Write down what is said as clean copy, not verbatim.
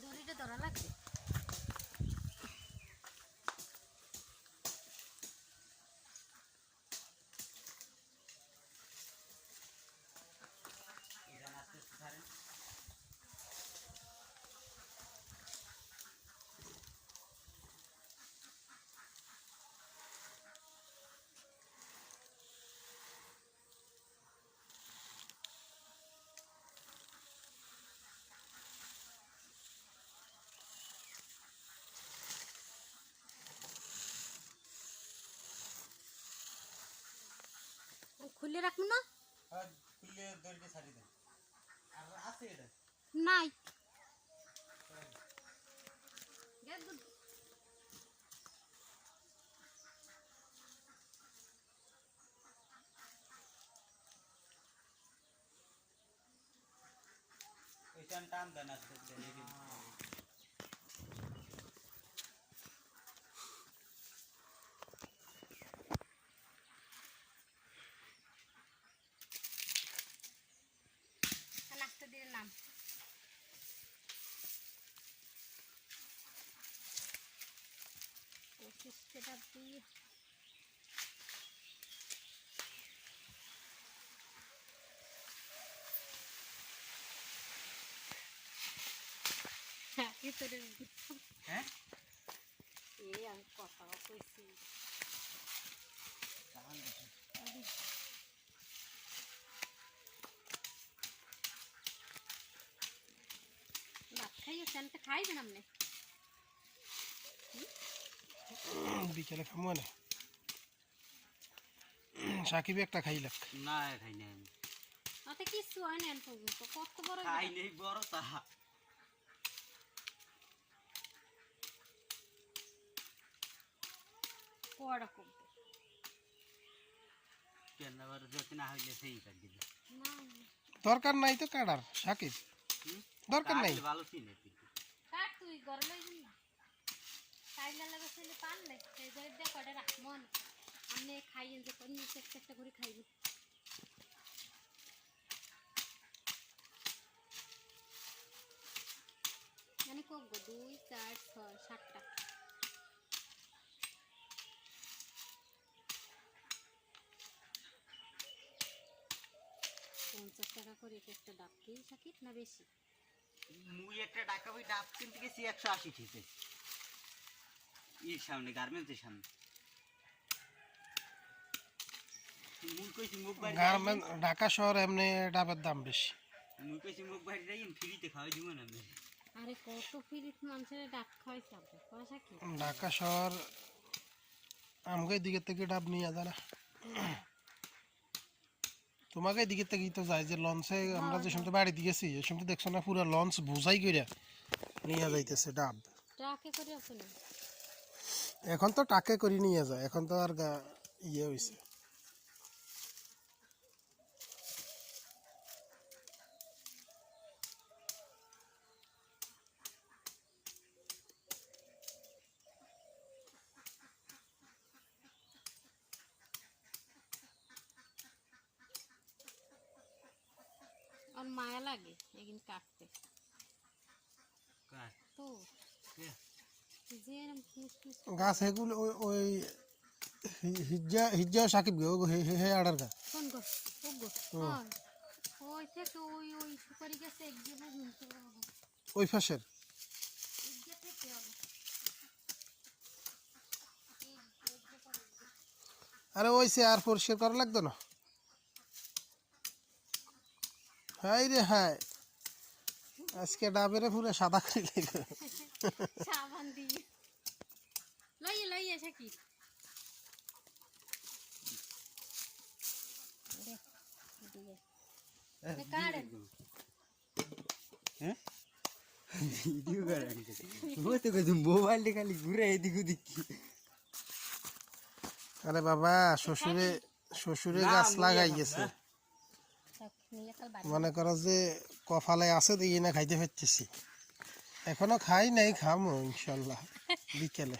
দড়িটা ধরা লাগবে। খুলে রাখুন না, খুলে দড়িটা ছাড়ি দেন। আর আছে এটা নাই ওইটা টান দেন আস্তে আস্তে। নাচতে দিয়ে নাম পঁচিশটা দিয়ে হ্যাঁ এই আমি কথা কইছি ভাত খাইয়েছেন তো খাইবেন আপনি বিকেলে খামো না সাকিব একটা খাইলাক না খাই নাই আমি ওতে কিছু হয় না পর্যন্ত কত বড় খাই নেই বড় তা কড়া কমবে কেন আবার যদি না হইলে সেই কাট দিবে না দরকার নাই তো কাটার সাকিব দরকার নাই ভালো চিনে তুই কাট তুই ঘরে লই যাবি না খাইলা লাগা ছেলে পান নাই সেই ধরে দে কড়া রাখ মন আপনি খাইয়েন যে কোন নিচে একটা করে খাইবেন মানে কব 2 4 6 7টা 50 টাকা করে একটা ডাব কি সাকিব না বেশি মুই একটা টাকা বই ডাব কিনতে গেছি 180 ঠিকই এর সামনে গার্মেন্টসের সামনে মুই কইছি মুখ বাইরে গার্মেন্ট ঢাকা শহর এমনি ডাবের দাম বেশি মুই কইছি মুখ বাইরে যাই ফ্রিতে খাওয়াই দিব না আমি আরে কত ফিরিত মানুষের ডাব খাওয়াইছে আপনি পয়সা কি ঢাকা শহর আমাকে দিকে থেকে ডাব নিয়ে যায় না তোমাকে দিকে থেকেই তো যায় যে লঞ্চে আমরা যে সময় বাড়ি দিয়েছি এই সময় দেখছো না পুরো লঞ্চ বোঝাই করে নিয়ে যাইতেছে ডাব ট্রাকে করে আছে না এখন তো টাকে করে নিয়ে যায় এখন তো আর ইয়ে হয়েছে আর মায়া লাগে এগিন কাটতে কার তো কে যে এরম কিস গাছ এগুলো ওই হিজ্জা হিজ্জা সাকিব গে হে আড়ার গা কোন গো ও গো হ্যাঁ ওই থেকে ওই সুপারি গাছে একদিনে ঝুলতে পারবো ওই ফাঁসের ইজ্জত থেকে হবে আরে ওই সে আর পরিষ্কার করা লাগতো না হাই রে হাই আজকে ডাবেরে পুরো সাদা করে গেল সাবান দিয়ে লইয়ে সাকি কাড়েন হ্যাঁ ভিডিও করে ওই তো কইছি মোবাইলটা খালি ঘুরে এদিক ওদিক আরে বাবা শ্বশুরে গাছ লাগাই গেছে মনে করো যে কপালে আছে দিয়ে না খাইতে পারতেছি এখনো খাই নাই খামো ইনশাল্লাহ বিকেলে